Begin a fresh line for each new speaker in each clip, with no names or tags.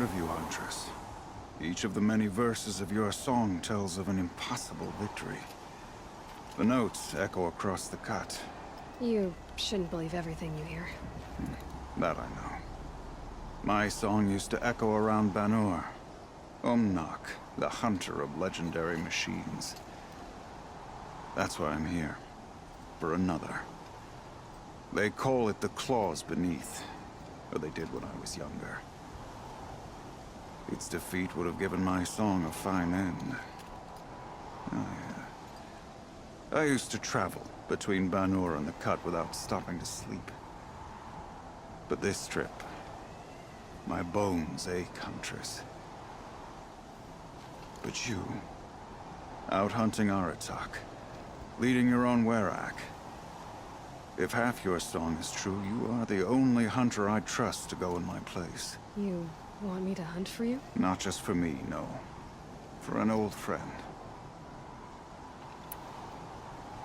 heard of you, Huntress. Each of the many verses of your song tells of an impossible victory. The notes echo across the cut.
You shouldn't believe everything you hear.
That I know. My song used to echo around Banur. Umnak, the hunter of legendary machines. That's why I'm here. For another. They call it the Claws Beneath. Or they did when I was younger. Its defeat would have given my song a fine end. Oh, yeah. I used to travel between Banur and the Cut without stopping to sleep. But this trip, my bones ache, Huntress. But you, out hunting Aratak, leading your own Werak. If half your song is true, you are the only hunter I'd trust to go in my place.
You want me to hunt for you?
Not just for me, no. For an old friend.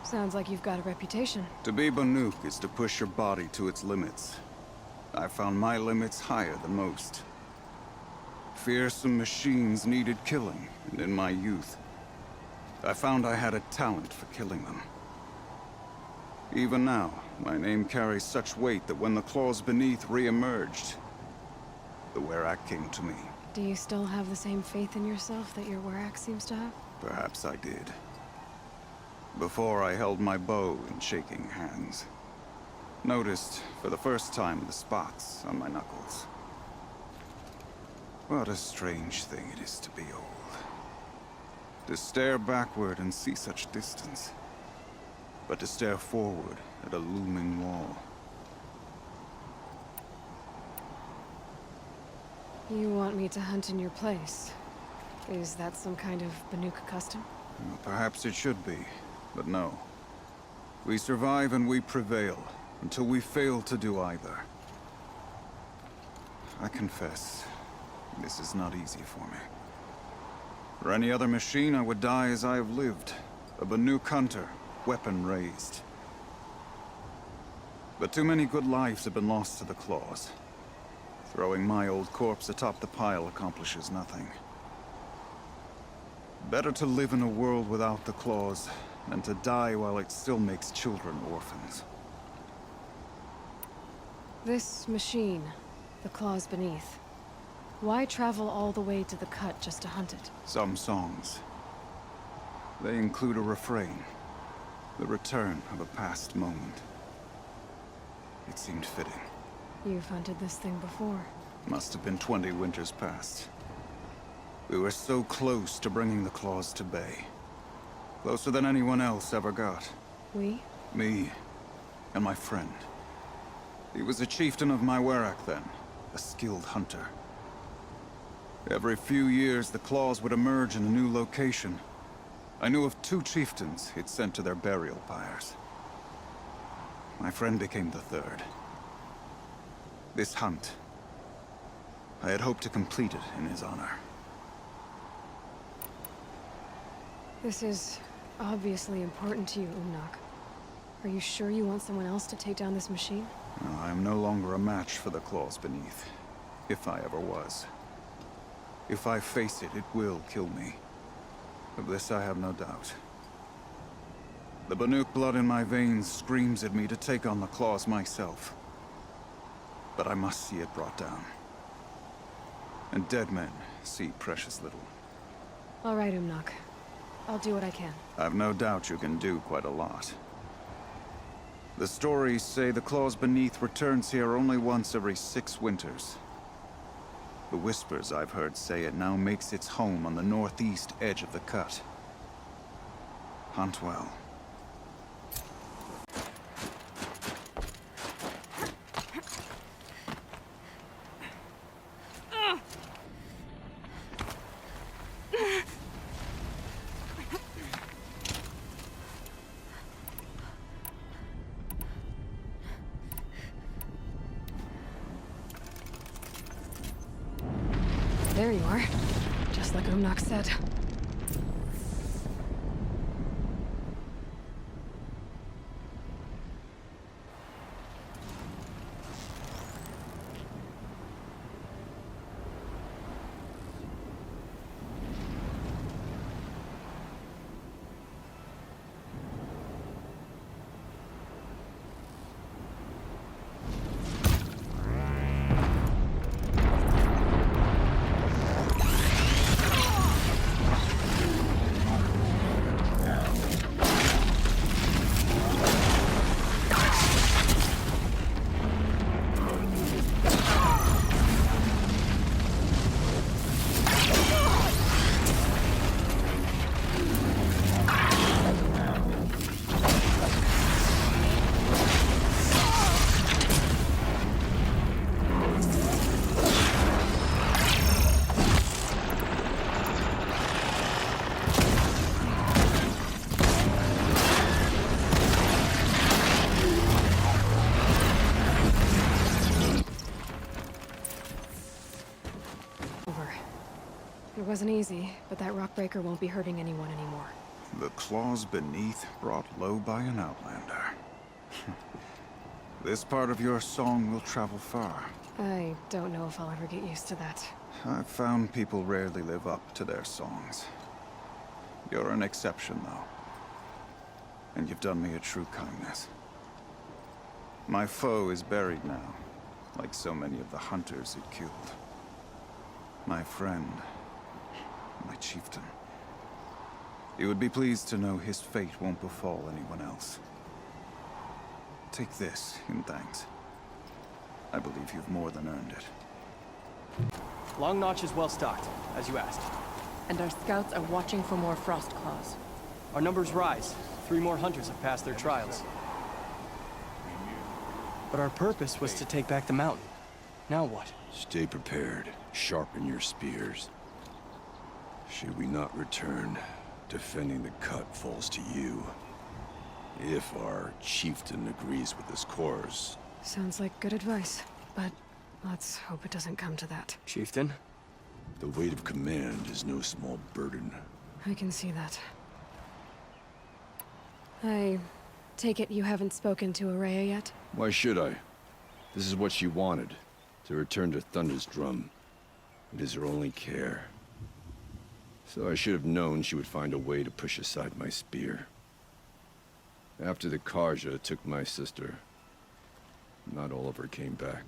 Sounds like you've got a reputation.
To be Banuk is to push your body to its limits. I found my limits higher than most. Fearsome machines needed killing, and in my youth, I found I had a talent for killing them. Even now, my name carries such weight that when the Claws Beneath re-emerged, the Werak came to me.
Do you still have the same faith in yourself that your Werak seems to have?
Perhaps I did. Before I held my bow in shaking hands. Noticed, for the first time, the spots on my knuckles. What a strange thing it is to be old. To stare backward and see such distance. But to stare forward at a looming wall.
You want me to hunt in your place? Is that some kind of Banuk custom?
Well, perhaps it should be, but no. We survive and we prevail, until we fail to do either. I confess, this is not easy for me. For any other machine, I would die as I have lived. A Banuk hunter, weapon raised. But too many good lives have been lost to the Claws. Throwing my old corpse atop the pile accomplishes nothing. Better to live in a world without the Claws, than to die while it still makes children orphans.
This machine, the Claws Beneath. Why travel all the way to the Cut just to hunt it?
Some songs. They include a refrain. The return of a past moment. It seemed fitting.
You've hunted this thing before.
Must have been 20 winters past. We were so close to bringing the Claws to bay. Closer than anyone else ever got.
We?
Me. And my friend. He was a chieftain of my Werak then. A skilled hunter. Every few years, the Claws would emerge in a new location. I knew of 2 chieftains he'd sent to their burial pyres. My friend became the 3rd. This hunt, I had hoped to complete it in his honor.
This is obviously important to you, Umnak. Are you sure you want someone else to take down this machine?
No, I am no longer a match for the Claws Beneath. If I ever was. If I face it, it will kill me. Of this I have no doubt. The Banuk blood in my veins screams at me to take on the Claws myself. But I must see it brought down. And dead men see precious little.
All right, Umnak. I'll do what I can.
I've no doubt you can do quite a lot. The stories say the Claws Beneath returns here only once every 6 winters. The whispers I've heard say it now makes its home on the northeast edge of the Cut. Hunt well.
There you are. Just like Umnak said. It wasn't easy, but that rockbreaker won't be hurting anyone anymore.
The claws beneath brought low by an outlander. This part of your song will travel far.
I don't know if I'll ever get used to that.
I've found people rarely live up to their songs. You're an exception, though. And you've done me a true kindness. My foe is buried now, like so many of the hunters it killed. My friend, my chieftain. You would be pleased to know his fate won't befall anyone else. Take this in thanks. I believe you've more than earned it.
Long Notch is well stocked, as you asked.
And our scouts are watching for more frost claws.
Our numbers rise. 3 more hunters have passed their trials. But our purpose was to take back the mountain. Now what?
Stay prepared. Sharpen your spears. Should we not return, defending the cut falls to you. If our chieftain agrees with this course.
Sounds like good advice, but let's hope it doesn't come to that.
Chieftain?
The weight of command is no small burden.
I can see that. I take it you haven't spoken to Araya yet?
Why should I? This is what she wanted, to return to Thunder's Drum. It is her only care. So I should have known she would find a way to push aside my spear. After the Karja took my sister, not all of her came back.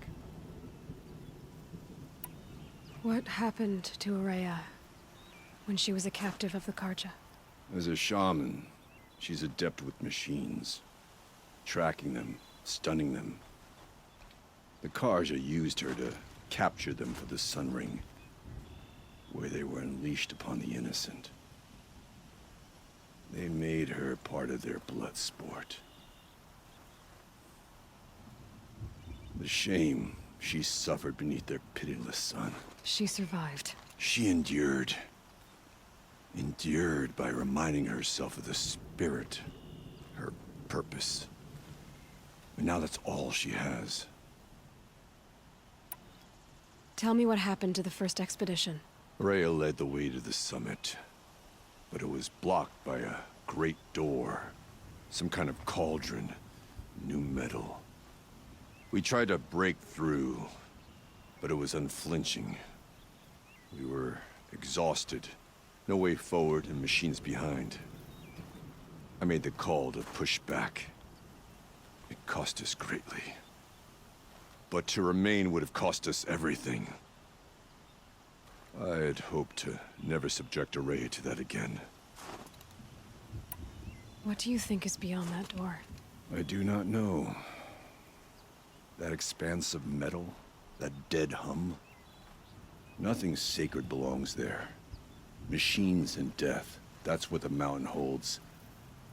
What happened to Araya when she was a captive of the Karja?
As a shaman, she's adept with machines. Tracking them, stunning them. The Karja used her to capture them for the Sun Ring, where they were unleashed upon the innocent. They made her part of their blood sport. The shame she suffered beneath their pitiless sun.
She survived.
She endured. Endured by reminding herself of the spirit, her purpose. And now that's all she has.
Tell me what happened to the first expedition.
Rhea led the way to the summit, but it was blocked by a great door. Some kind of cauldron, new metal. We tried to break through, but it was unflinching. We were exhausted, no way forward and machines behind. I made the call to push back. It cost us greatly. But to remain would have cost us everything. I had hoped to never subject Araya to that again.
What do you think is beyond that door?
I do not know. That expanse of metal, that dead hum. Nothing sacred belongs there. Machines and death, that's what the mountain holds.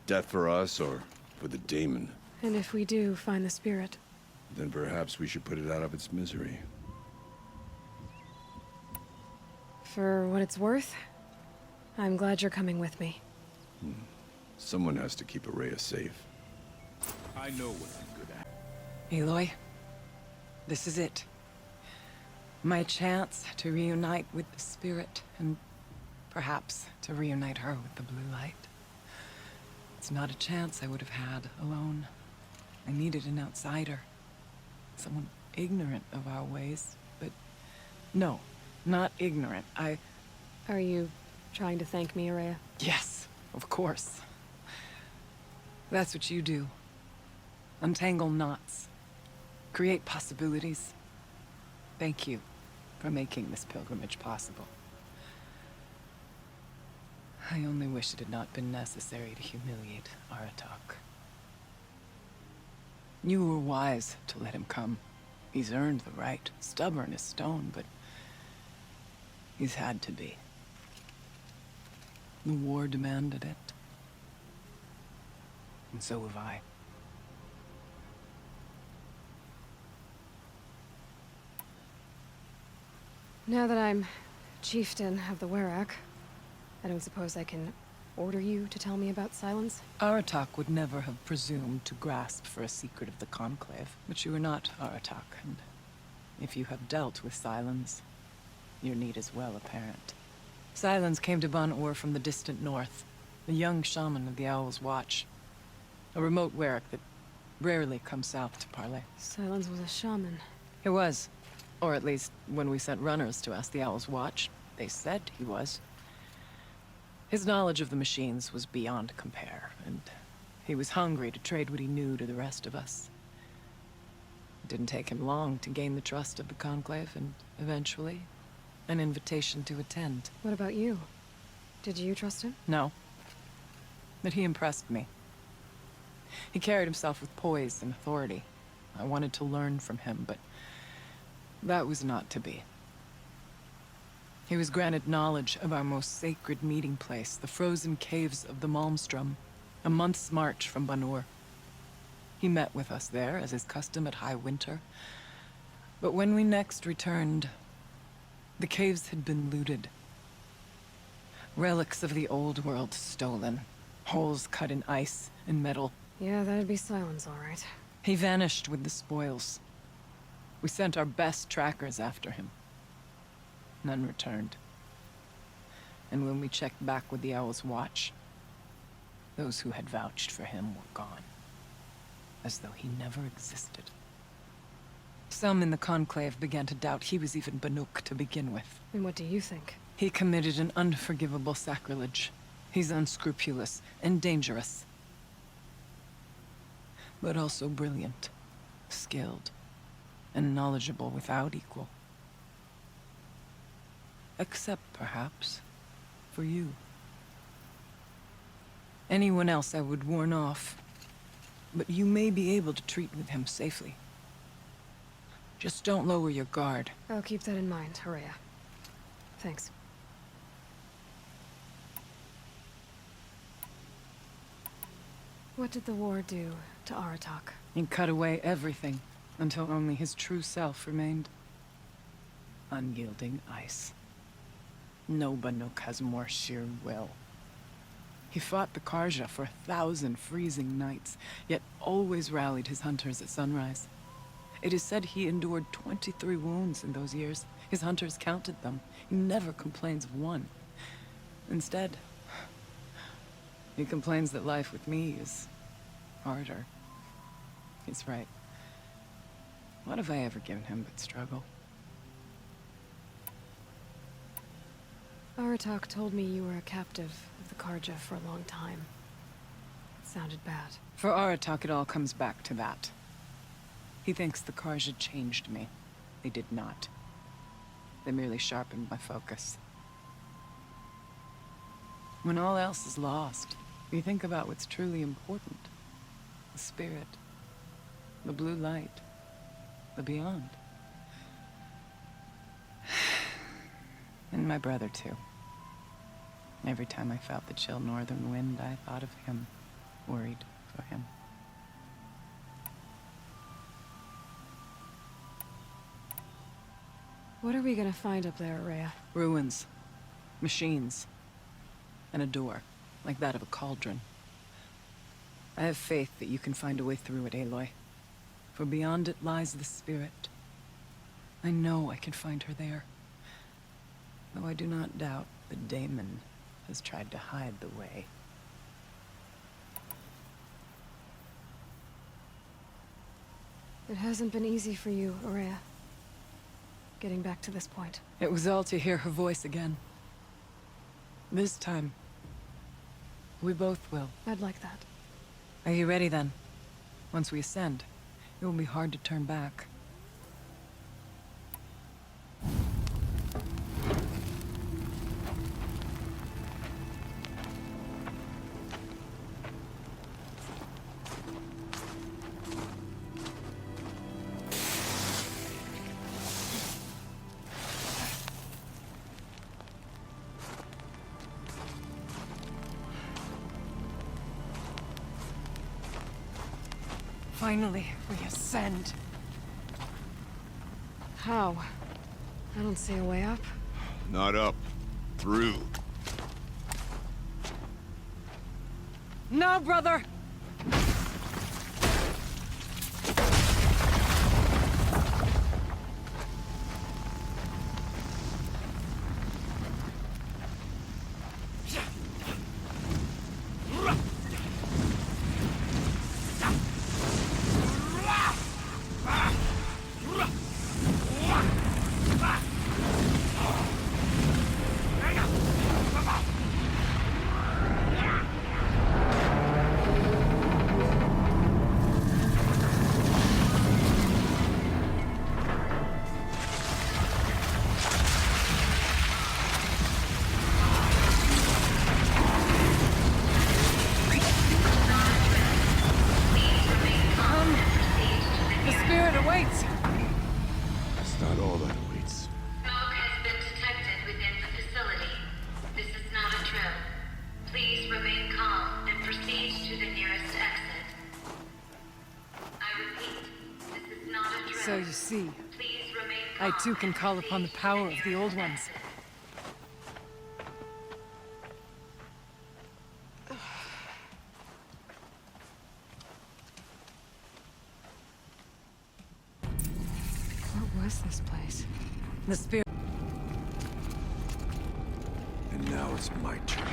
Death for us or for the daemon.
And if we do find the spirit?
Then perhaps we should put it out of its misery.
For what it's worth, I'm glad you're coming with me.
Someone has to keep Araya safe.
I know what I'm good at.
Aloy, this is it. My chance to reunite with the spirit, and perhaps to reunite her with the blue light. It's not a chance I would have had alone. I needed an outsider. Someone ignorant of our ways, but no, not ignorant.
Are you trying to thank me, Araya?
Yes, of course. That's what you do. Untangle knots. Create possibilities. Thank you for making this pilgrimage possible. I only wish it had not been necessary to humiliate Aratak. You were wise to let him come. He's earned the right. Stubborn as stone, but he's had to be. The war demanded it. And so have I.
Now that I'm chieftain of the Werak, I don't suppose I can order you to tell me about Silence?
Aratak would never have presumed to grasp for a secret of the Conclave. But you are not Aratak, and if you have dealt with Silence, your need is well apparent. Silence came to Ban-Ur from the distant north, a young shaman of the Owl's Watch. A remote Werak that rarely comes south to parley.
Silence was a shaman.
He was. Or at least, when we sent runners to ask the Owl's Watch, they said he was. His knowledge of the machines was beyond compare, and he was hungry to trade what he knew to the rest of us. It didn't take him long to gain the trust of the Conclave, and eventually, an invitation to attend.
What about you? Did you trust him?
No. But he impressed me. He carried himself with poise and authority. I wanted to learn from him, but that was not to be. He was granted knowledge of our most sacred meeting place, the frozen caves of the Malmstrom, a month's march from Ban-Ur. He met with us there, as is custom at high winter. But when we next returned, the caves had been looted. Relics of the old world stolen. Holes cut in ice and metal.
Yeah, that'd be Silence, all right.
He vanished with the spoils. We sent our best trackers after him. None returned. And when we checked back with the Owl's Watch, those who had vouched for him were gone. As though he never existed. Some in the Conclave began to doubt he was even Banuk to begin with.
And what do you think?
He committed an unforgivable sacrilege. He's unscrupulous and dangerous. But also brilliant, skilled, and knowledgeable without equal. Except, perhaps, for you. Anyone else I would warn off, but you may be able to treat with him safely. Just don't lower your guard.
I'll keep that in mind, Horea. Thanks. What did the war do to Aratak?
He cut away everything, until only his true self remained. Unyielding ice. No Banuk has more sheer will. He fought the Karja for 1,000 freezing nights, yet always rallied his hunters at sunrise. It is said he endured 23 wounds in those years. His hunters counted them. He never complains of one. Instead, he complains that life with me is harder. He's right. What have I ever given him but struggle?
Aratak told me you were a captive of the Karja for a long time. It sounded bad.
For Aratak, it all comes back to that. He thinks the Karja changed me. They did not. They merely sharpened my focus. When all else is lost, you think about what's truly important. The spirit. The blue light. The beyond. And my brother, too. Every time I felt the chill northern wind, I thought of him. Worried for him.
What are we gonna find up there, Rhea?
Ruins. Machines. And a door, like that of a cauldron. I have faith that you can find a way through it, Aloy. For beyond it lies the spirit. I know I can find her there. Though I do not doubt that Daemon has tried to hide the way.
It hasn't been easy for you, Rhea. Getting back to this point.
It was all to hear her voice again. This time, we both will.
I'd like that.
Are you ready then? Once we ascend, it will be hard to turn back. Finally, we ascend.
How? I don't see a way up.
Not up. Through.
No, brother! So you see, I too can call upon the power of the Old Ones.
What was this place?
The spirit.
And now it's my turn.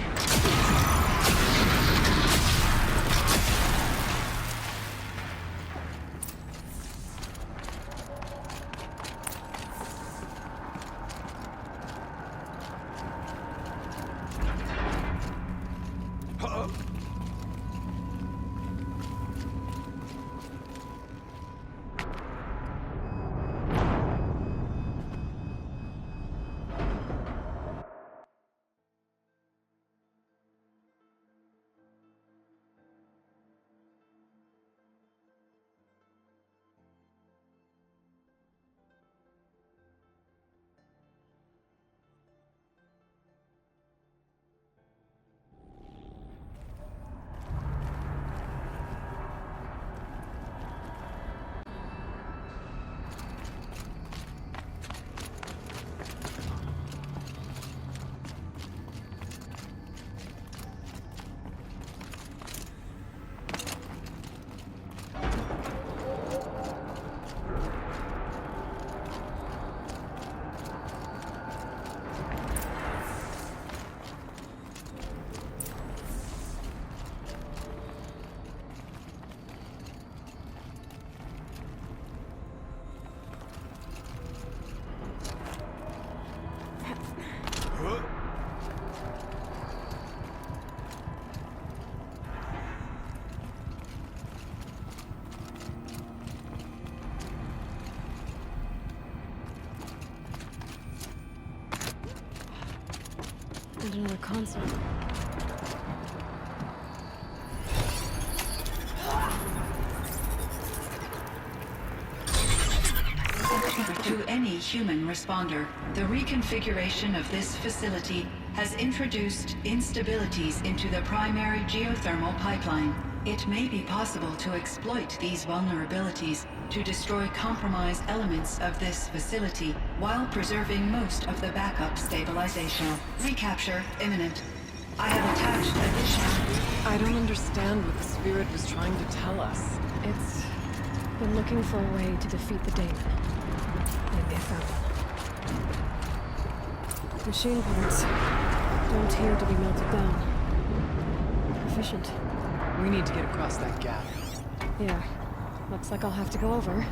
And another console.
To any human responder, the reconfiguration of this facility has introduced instabilities into the primary geothermal pipeline. It may be possible to exploit these vulnerabilities to destroy compromised elements of this facility while preserving most of the backup stabilization. Recapture imminent. I have attached additional...
I don't understand what the spirit was trying to tell us.
It's been looking for a way to defeat the Daemon. Maybe I found one. Machine parts don't here to be melted down. Efficient.
We need to get across that gap.
Yeah. Looks like I'll have to go over.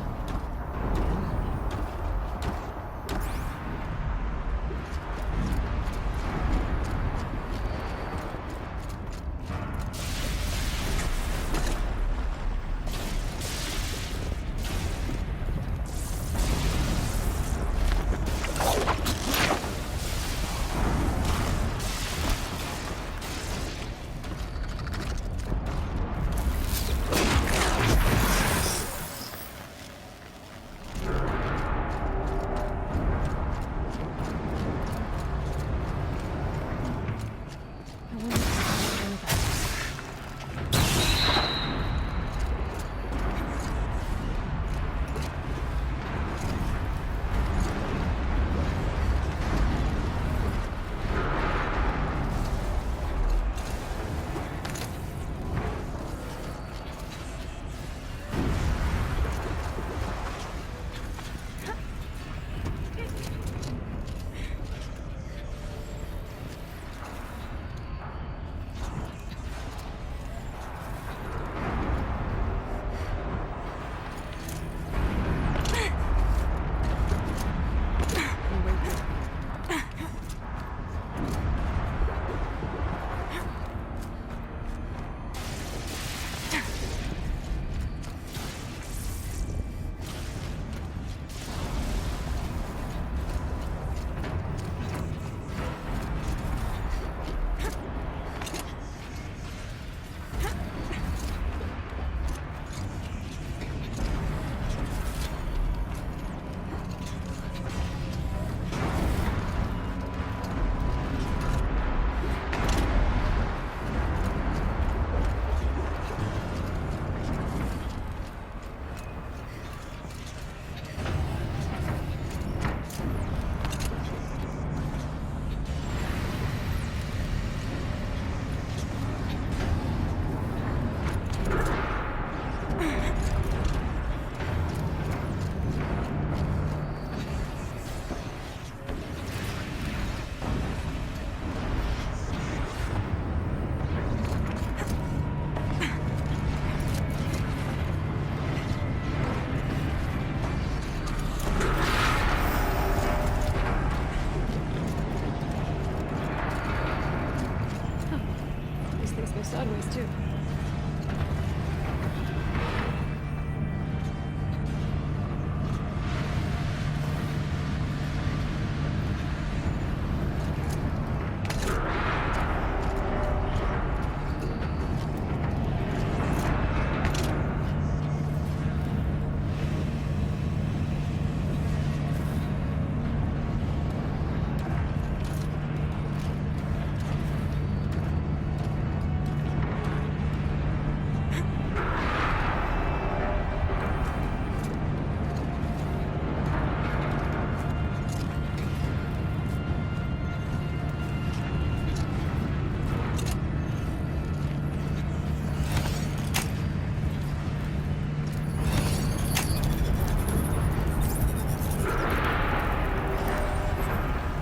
sideways, too.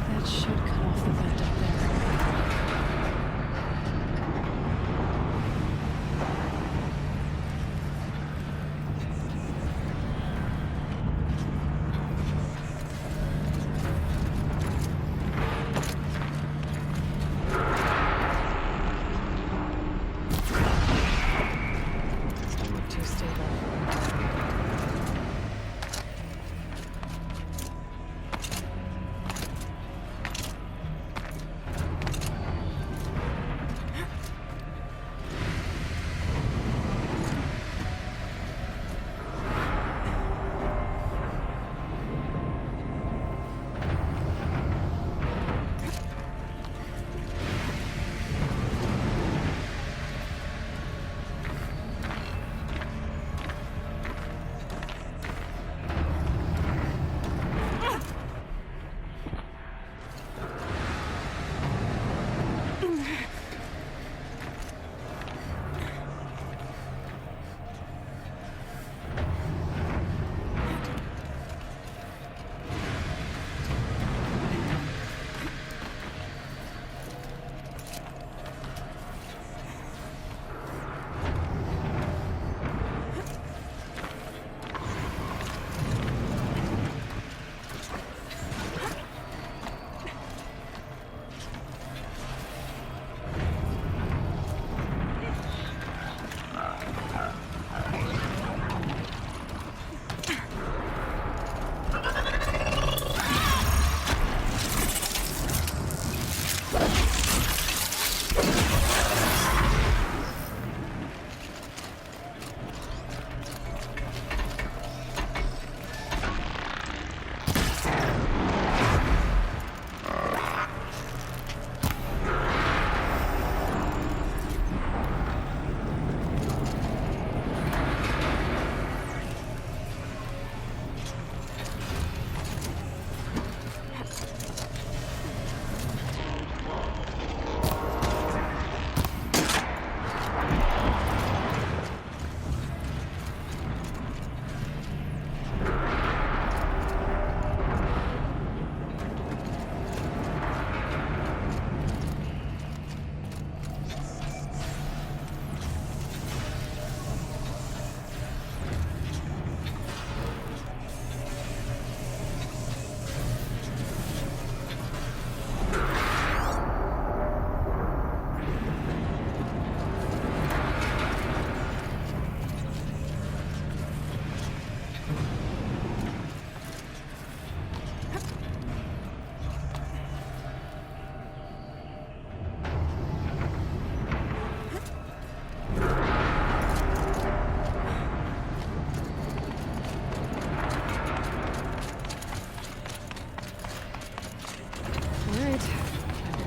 That should cut off the vent up there. Doesn't look too stable.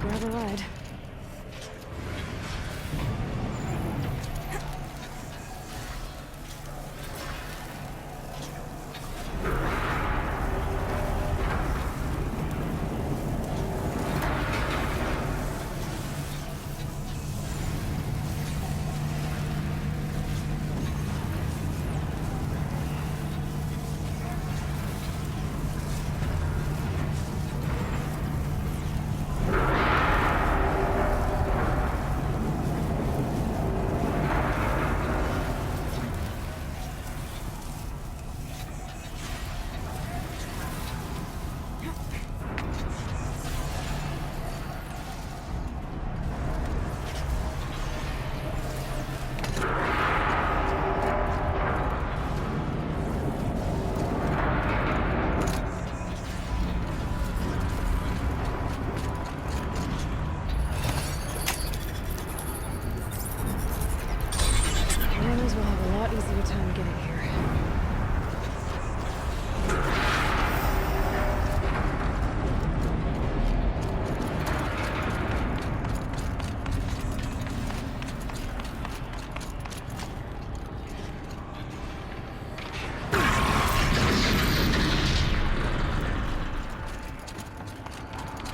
Grab a ride. easier time getting here.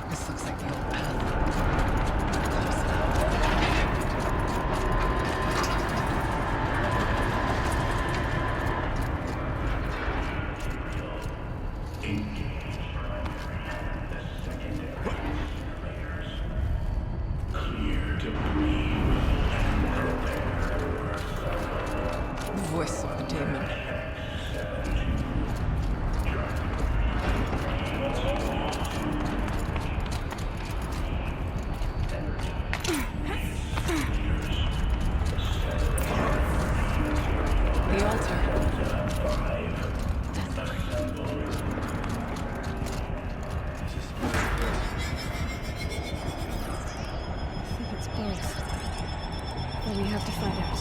This looks like the old path. Close now. The voice of the demon. The altar.
I think it's both. But we have to find out.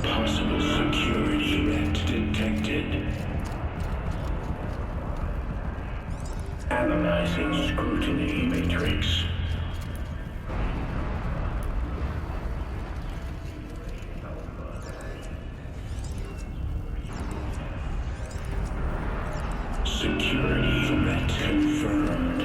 Possible security event detected. Analyzing scrutiny matrix. Security threat confirmed.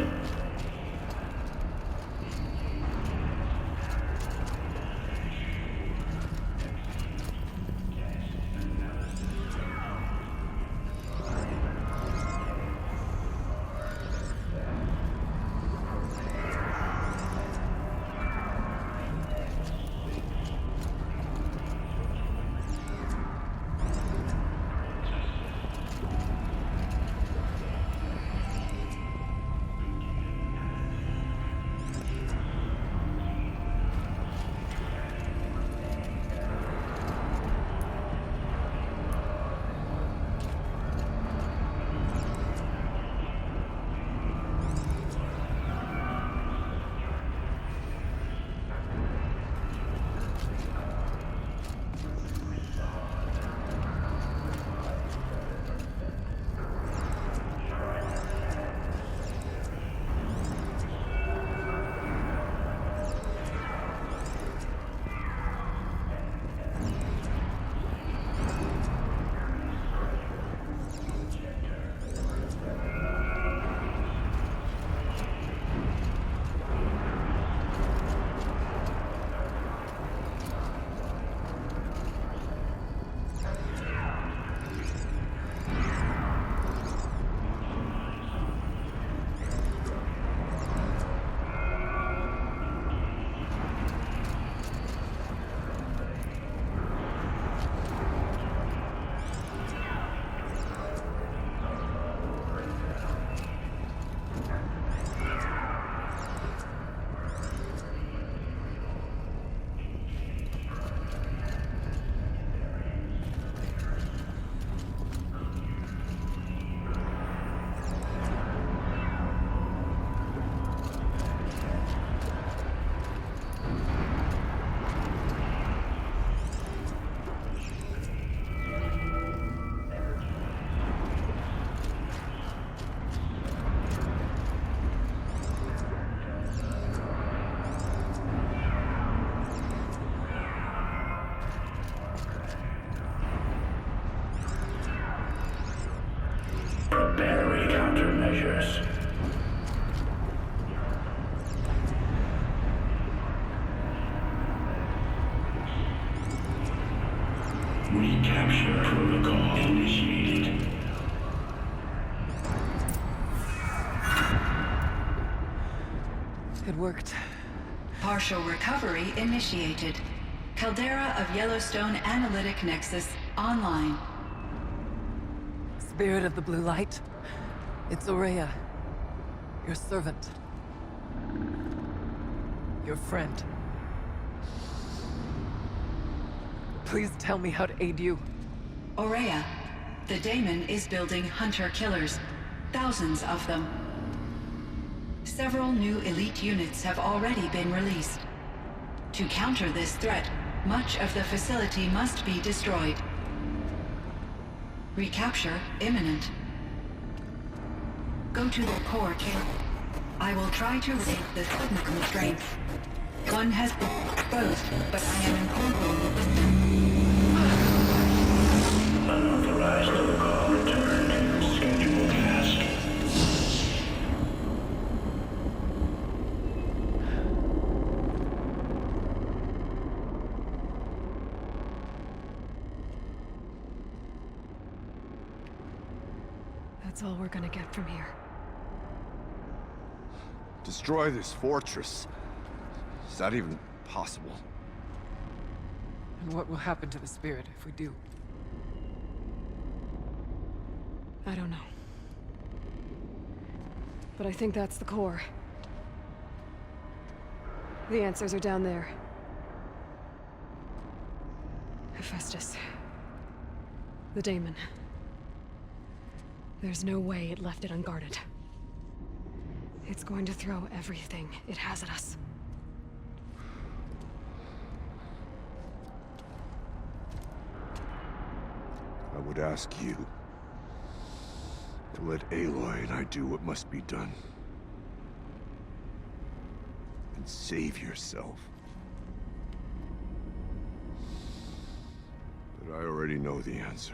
Preparing countermeasures. Recapture protocol initiated.
It worked.
Partial recovery initiated. Caldera of Yellowstone Analytic Nexus online.
Spirit of the Blue Light. It's Aurea. Your servant. Your friend. Please tell me how to aid you.
Aurea, The Daemon is building hunter-killers, thousands of them. Several new elite units have already been released. To counter this threat, much of the facility must be destroyed. Recapture imminent. Go to the core chamber. I will try to raid the technical strength. One has been exposed, but I am incorporating.
Unauthorized protocol returned. Schedule task.
That's all we're gonna get from here.
Destroy this fortress. Is that even possible?
And what will happen to the spirit if we do?
I don't know. But I think that's the core. The answers are down there. Hephaestus. The Daemon. There's no way it left it unguarded. It's going to throw everything it has at us.
I would ask you to let Aloy and I do what must be done. And save yourself. But I already know the answer.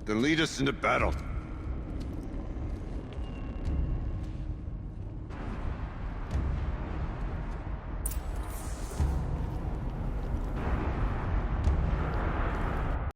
Then lead us into battle.